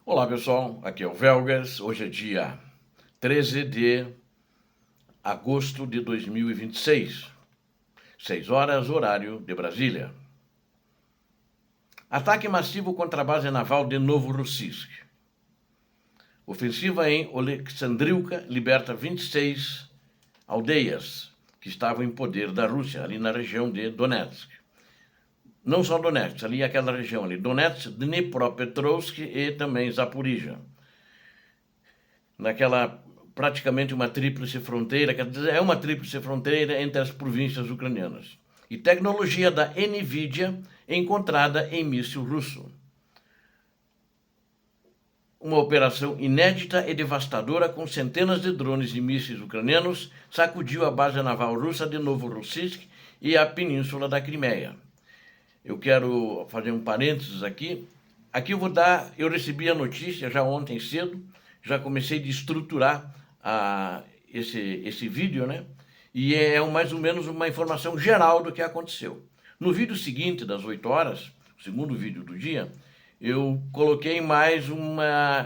Olá pessoal, aqui é o Velgas. Hoje é dia 13 de agosto de 2026, 6 horas, horário de Brasília. Ataque massivo contra a base naval de Novorossiysk. Ofensiva em Oleksandriivka liberta 26 aldeias que estavam em poder da Rússia, ali na região de Donetsk. Não só Donetsk, ali aquela região ali, Donetsk, Dnipropetrovsk e também Zaporizhia. Naquela praticamente uma tríplice fronteira, quer dizer, é uma tríplice fronteira entre as províncias ucranianas. E tecnologia da NVIDIA encontrada em míssil russo. Uma operação inédita e devastadora com centenas de drones e mísseis ucranianos sacudiu a base naval russa de Novorossiysk e a península da Crimeia. Eu quero fazer um parênteses aqui. Aqui eu recebi a notícia já ontem cedo, já comecei a estruturar esse vídeo, né? E é mais ou menos uma informação geral do que aconteceu. No vídeo seguinte, das 8 horas, o segundo vídeo do dia, eu coloquei mais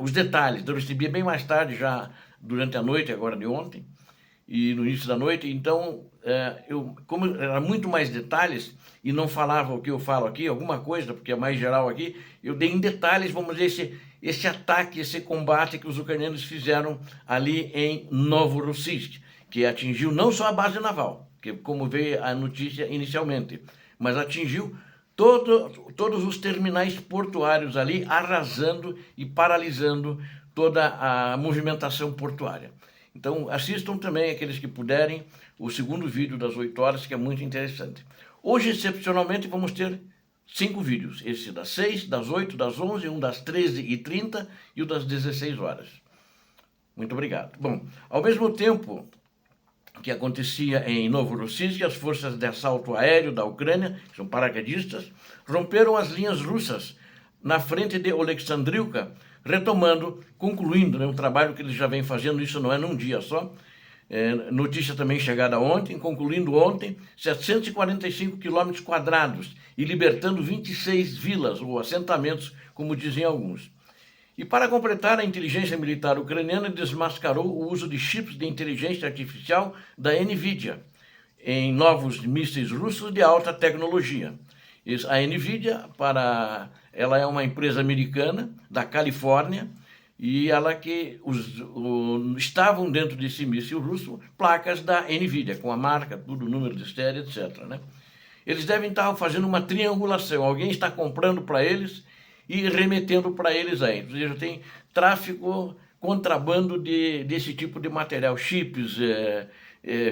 os detalhes. Eu recebi bem mais tarde, já durante a noite, agora de ontem, e no início da noite. Então, como era muito mais detalhes e não falava o que eu falo aqui, alguma coisa, porque é mais geral aqui, eu dei em detalhes, vamos dizer, esse ataque, esse combate que os ucranianos fizeram ali em Novorossiysk, que atingiu não só a base naval, que como veio a notícia inicialmente, mas atingiu todos os terminais portuários ali, arrasando e paralisando toda a movimentação portuária. Então assistam também, aqueles que puderem, o segundo vídeo das 8 horas, que é muito interessante. Hoje, excepcionalmente, vamos ter 5 vídeos. Esse das 6, das 8, das 11, um das 13h30 e o das 16 horas. Muito obrigado. Bom, ao mesmo tempo que acontecia em Novorossiysk, as forças de assalto aéreo da Ucrânia, que são paraquedistas, romperam as linhas russas na frente de Oleksandriivka, concluindo, né, um trabalho que eles já vêm fazendo, isso não é num dia só. Notícia também chegada ontem, concluindo ontem, 745 quilômetros quadrados e libertando 26 vilas ou assentamentos, como dizem alguns. E para completar, a inteligência militar ucraniana desmascarou o uso de chips de inteligência artificial da NVIDIA em novos mísseis russos de alta tecnologia. A NVIDIA, ela é uma empresa americana da Califórnia, e ela estavam dentro desse míssil russo placas da NVIDIA, com a marca, tudo, número de série, etc. Né? Eles devem estar fazendo uma triangulação, alguém está comprando para eles e remetendo para eles aí. Ou seja, tem tráfico, contrabando desse tipo de material, chips,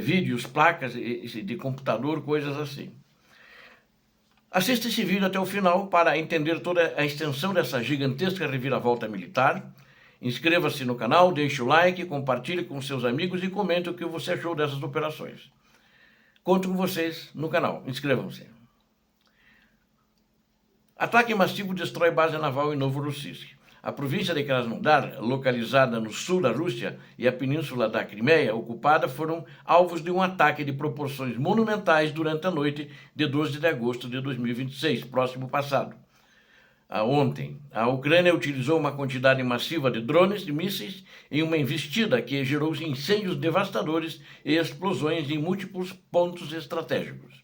vídeos, placas de computador, coisas assim. Assista esse vídeo até o final para entender toda a extensão dessa gigantesca reviravolta militar. Inscreva-se no canal, deixe o like, compartilhe com seus amigos e comente o que você achou dessas operações. Conto com vocês no canal. Inscrevam-se. Ataque massivo destrói base naval em Novorossiysk. A província de Krasnodar, localizada no sul da Rússia, e a península da Crimeia, ocupada, foram alvos de um ataque de proporções monumentais durante a noite de 12 de agosto de 2026, próximo passado. Ontem, a Ucrânia utilizou uma quantidade massiva de drones e mísseis em uma investida que gerou incêndios devastadores e explosões em múltiplos pontos estratégicos.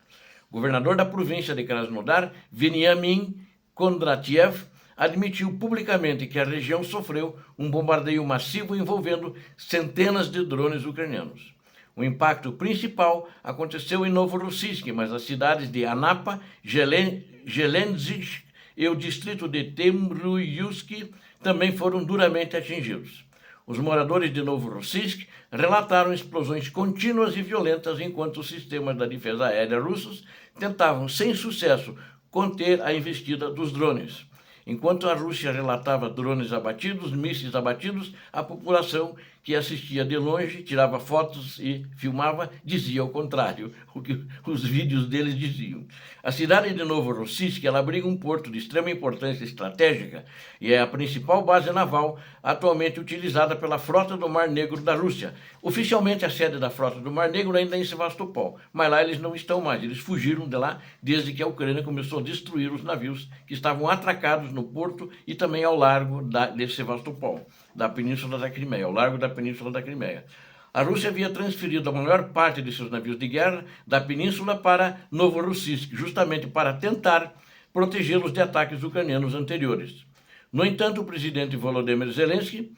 O governador da província de Krasnodar, Veniamin Kondratiev, admitiu publicamente que a região sofreu um bombardeio massivo envolvendo centenas de drones ucranianos. O impacto principal aconteceu em Novorossiysk, mas as cidades de Anapa, Zelendzhik e o distrito de Temryusk também foram duramente atingidos. Os moradores de Novorossiysk relataram explosões contínuas e violentas enquanto os sistemas da defesa aérea russos tentavam, sem sucesso, conter a investida dos drones. Enquanto a Rússia relatava drones abatidos, mísseis abatidos, a população que assistia de longe, tirava fotos e filmava, dizia o contrário, o que os vídeos deles diziam. A cidade de Novorossiysk, ela abriga um porto de extrema importância estratégica e é a principal base naval atualmente utilizada pela Frota do Mar Negro da Rússia. Oficialmente a sede da Frota do Mar Negro ainda é em Sevastopol, mas lá eles não estão mais, eles fugiram de lá desde que a Ucrânia começou a destruir os navios que estavam atracados no porto e também ao largo de Sevastopol, da Península da Crimeia, ao largo da Península da Crimeia. A Rússia havia transferido a maior parte de seus navios de guerra da península para Novorossiysk, justamente para tentar protegê-los de ataques ucranianos anteriores. No entanto, o presidente Volodymyr Zelensky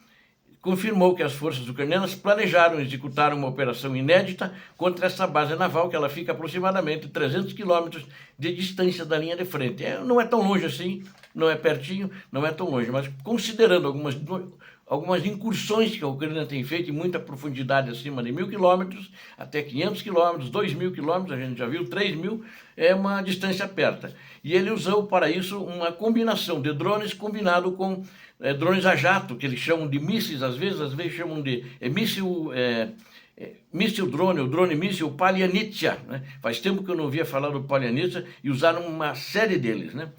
confirmou que as forças ucranianas planejaram executar uma operação inédita contra essa base naval, que ela fica aproximadamente 300 quilômetros de distância da linha de frente. Não é tão longe assim, não é pertinho, não é tão longe, mas considerando algumas incursões que a Ucrânia tem feito em muita profundidade, acima de 1.000 quilômetros, até 500 quilômetros, 2.000 quilômetros, a gente já viu 3.000, é uma distância perto. E ele usou para isso uma combinação de drones combinado com drones a jato, que eles chamam de mísseis, às vezes chamam de míssil drone, o drone míssil Palyanitsa, né? Faz tempo que eu não ouvia falar do Palyanitsa e usaram uma série deles, né?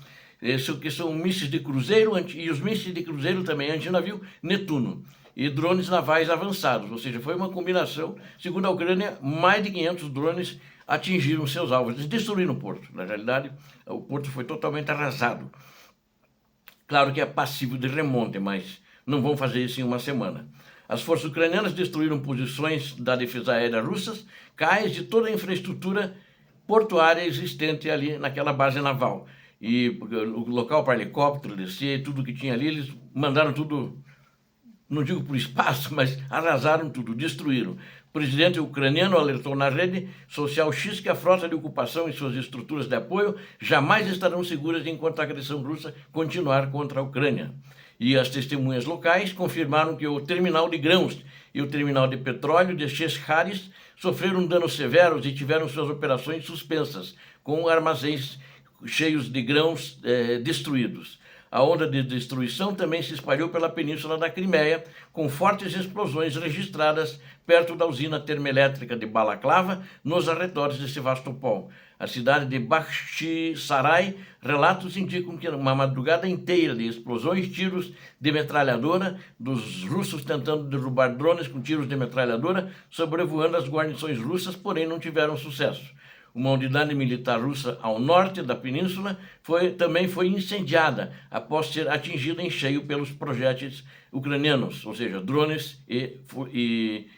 Que são mísseis de cruzeiro e os mísseis de cruzeiro também, antinavio Netuno, e drones navais avançados, ou seja, foi uma combinação. Segundo a Ucrânia, mais de 500 drones atingiram seus alvos, eles destruíram o porto. Na realidade, o porto foi totalmente arrasado. Claro que é passível de remonte, mas não vão fazer isso em uma semana. As forças ucranianas destruíram posições da defesa aérea russas, cais de toda a infraestrutura portuária existente ali naquela base naval. E o local para helicóptero descer, tudo que tinha ali, eles mandaram tudo, não digo por espaço, mas arrasaram tudo, destruíram. O presidente ucraniano alertou na rede social X que a frota de ocupação e suas estruturas de apoio jamais estarão seguras enquanto a agressão russa continuar contra a Ucrânia. E as testemunhas locais confirmaram que o terminal de grãos e o terminal de petróleo de Cheskharis sofreram danos severos e tiveram suas operações suspensas, com armazéns cheios de grãos destruídos. A onda de destruição também se espalhou pela península da Crimeia, com fortes explosões registradas perto da usina termoelétrica de Balaklava, nos arredores de Sevastopol. A cidade de Bakhchisarai, relatos indicam que uma madrugada inteira de explosões, tiros de metralhadora, dos russos tentando derrubar drones com tiros de metralhadora, sobrevoando as guarnições russas, porém não tiveram sucesso. Uma unidade militar russa ao norte da península também foi incendiada após ser atingida em cheio pelos projéteis ucranianos, ou seja, drones e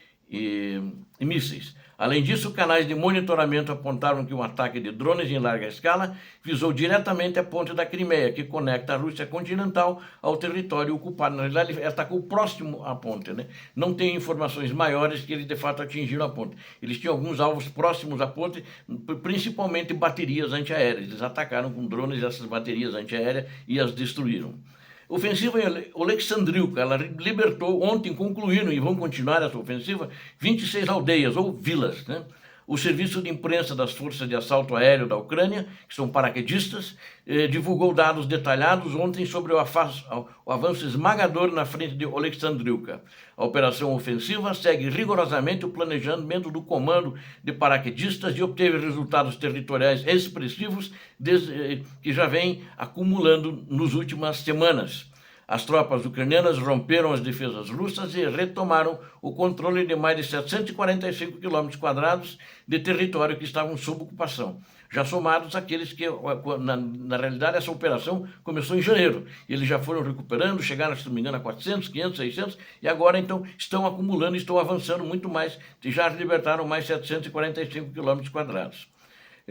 mísseis. Além disso, canais de monitoramento apontaram que um ataque de drones em larga escala visou diretamente a ponte da Crimeia, que conecta a Rússia continental ao território ocupado. Na realidade, ele atacou próximo à ponte, né? Não tem informações maiores que eles de fato atingiram a ponte. Eles tinham alguns alvos próximos à ponte, principalmente baterias antiaéreas. Eles atacaram com drones essas baterias antiaéreas e as destruíram. Ofensiva em Oleksandriivka, ela libertou, ontem concluíram e vão continuar essa ofensiva, 26 aldeias ou vilas, né? O serviço de imprensa das forças de assalto aéreo da Ucrânia, que são paraquedistas, divulgou dados detalhados ontem sobre o avanço esmagador na frente de Oleksandriivka. A operação ofensiva segue rigorosamente o planejamento do comando de paraquedistas e obteve resultados territoriais expressivos que já vem acumulando nas últimas semanas. As tropas ucranianas romperam as defesas russas e retomaram o controle de mais de 745 km² de território que estavam sob ocupação, já somados aqueles que, na realidade, essa operação começou em janeiro. Eles já foram recuperando, chegaram, se não me engano, a 400, 500, 600, e agora, então, estão acumulando, estão avançando muito mais, e já libertaram mais 745 km².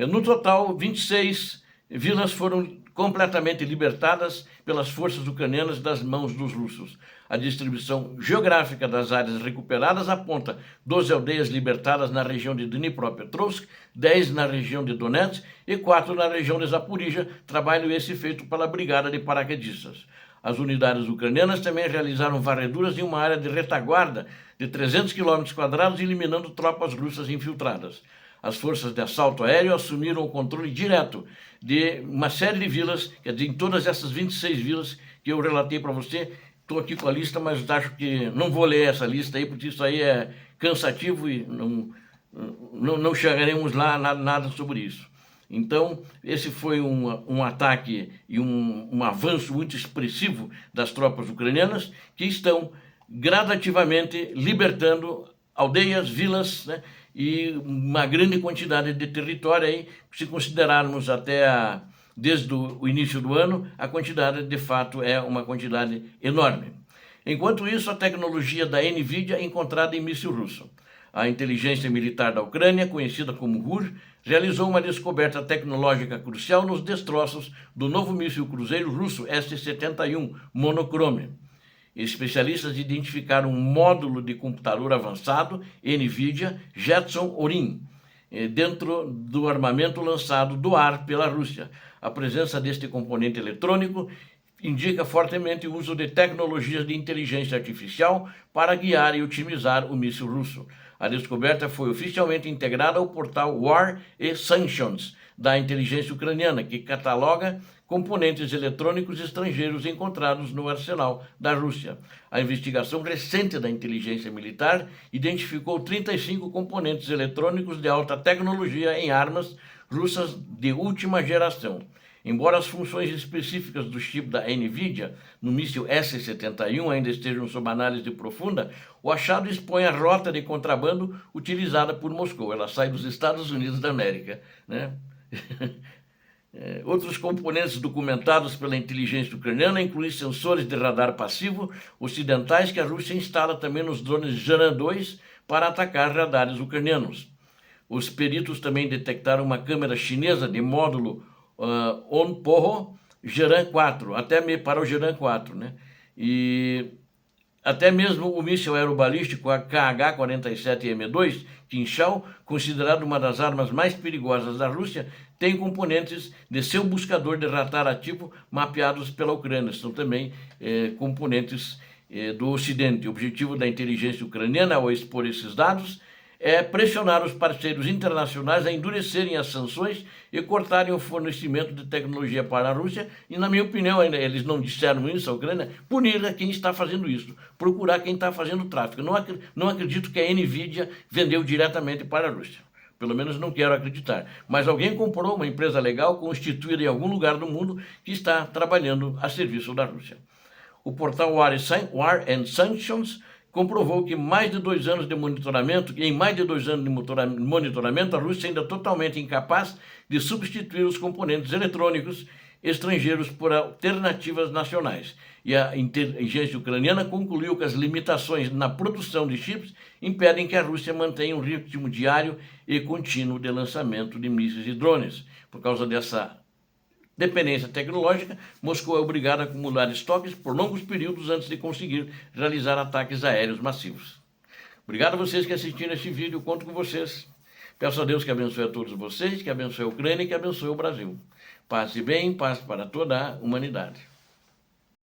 No total, 26 vilas foram completamente libertadas pelas forças ucranianas das mãos dos russos. A distribuição geográfica das áreas recuperadas aponta 12 aldeias libertadas na região de Dnipropetrovsk, 10 na região de Donetsk e 4 na região de Zaporizhia, trabalho esse feito pela Brigada de Paraquedistas. As unidades ucranianas também realizaram varreduras em uma área de retaguarda de 300 km², eliminando tropas russas infiltradas. As forças de assalto aéreo assumiram o controle direto de uma série de vilas, quer dizer, em todas essas 26 vilas que eu relatei para você. Estou aqui com a lista, mas acho que não vou ler essa lista aí, porque isso aí é cansativo e não chegaremos lá nada sobre isso. Então, esse foi um ataque e um avanço muito expressivo das tropas ucranianas, que estão gradativamente libertando aldeias, vilas, né, e uma grande quantidade de território aí, se considerarmos até desde o início do ano, a quantidade de fato é uma quantidade enorme. Enquanto isso, a tecnologia da NVIDIA é encontrada em míssil russo. A inteligência militar da Ucrânia, conhecida como RUR, realizou uma descoberta tecnológica crucial nos destroços do novo míssil cruzeiro russo S-71 monochrome. Especialistas identificaram um módulo de computador avançado NVIDIA Jetson Orin dentro do armamento lançado do ar pela Rússia. A presença deste componente eletrônico indica fortemente o uso de tecnologias de inteligência artificial para guiar e otimizar o míssil russo. A descoberta foi oficialmente integrada ao portal War e Sanctions da inteligência ucraniana, que cataloga componentes eletrônicos estrangeiros encontrados no arsenal da Rússia. A investigação recente da inteligência militar identificou 35 componentes eletrônicos de alta tecnologia em armas russas de última geração. Embora as funções específicas do chip da NVIDIA no míssil S-71 ainda estejam sob análise profunda, o achado expõe a rota de contrabando utilizada por Moscou. Ela sai dos Estados Unidos da América, né? Outros componentes documentados pela inteligência ucraniana incluem sensores de radar passivo ocidentais que a Rússia instala também nos drones Jaran-2 para atacar radares ucranianos. Os peritos também detectaram uma câmera chinesa de módulo Onporro Jaran-4, para o Jaran-4, né? E até mesmo o míssil aerobalístico KH-47M2, Kinshal, considerado uma das armas mais perigosas da Rússia, tem componentes de seu buscador de radar ativo mapeados pela Ucrânia. São também componentes do Ocidente. O objetivo da inteligência ucraniana ao expor esses dados é pressionar os parceiros internacionais a endurecerem as sanções e cortarem o fornecimento de tecnologia para a Rússia e, na minha opinião, ainda eles não disseram isso, a Ucrânia, punir a quem está fazendo isso, procurar quem está fazendo o tráfico. Não acredito que a NVIDIA vendeu diretamente para a Rússia. Pelo menos não quero acreditar. Mas alguém comprou uma empresa legal constituída em algum lugar do mundo que está trabalhando a serviço da Rússia. O portal War and Sanctions comprovou que em mais de 2 anos de monitoramento, a Rússia ainda é totalmente incapaz de substituir os componentes eletrônicos estrangeiros por alternativas nacionais. E a inteligência ucraniana concluiu que as limitações na produção de chips impedem que a Rússia mantenha um ritmo diário e contínuo de lançamento de mísseis e drones. Por causa dessa dependência tecnológica, Moscou é obrigado a acumular estoques por longos períodos antes de conseguir realizar ataques aéreos massivos. Obrigado a vocês que assistiram este vídeo, conto com vocês. Peço a Deus que abençoe a todos vocês, que abençoe a Ucrânia e que abençoe o Brasil. Paz e bem, paz para toda a humanidade.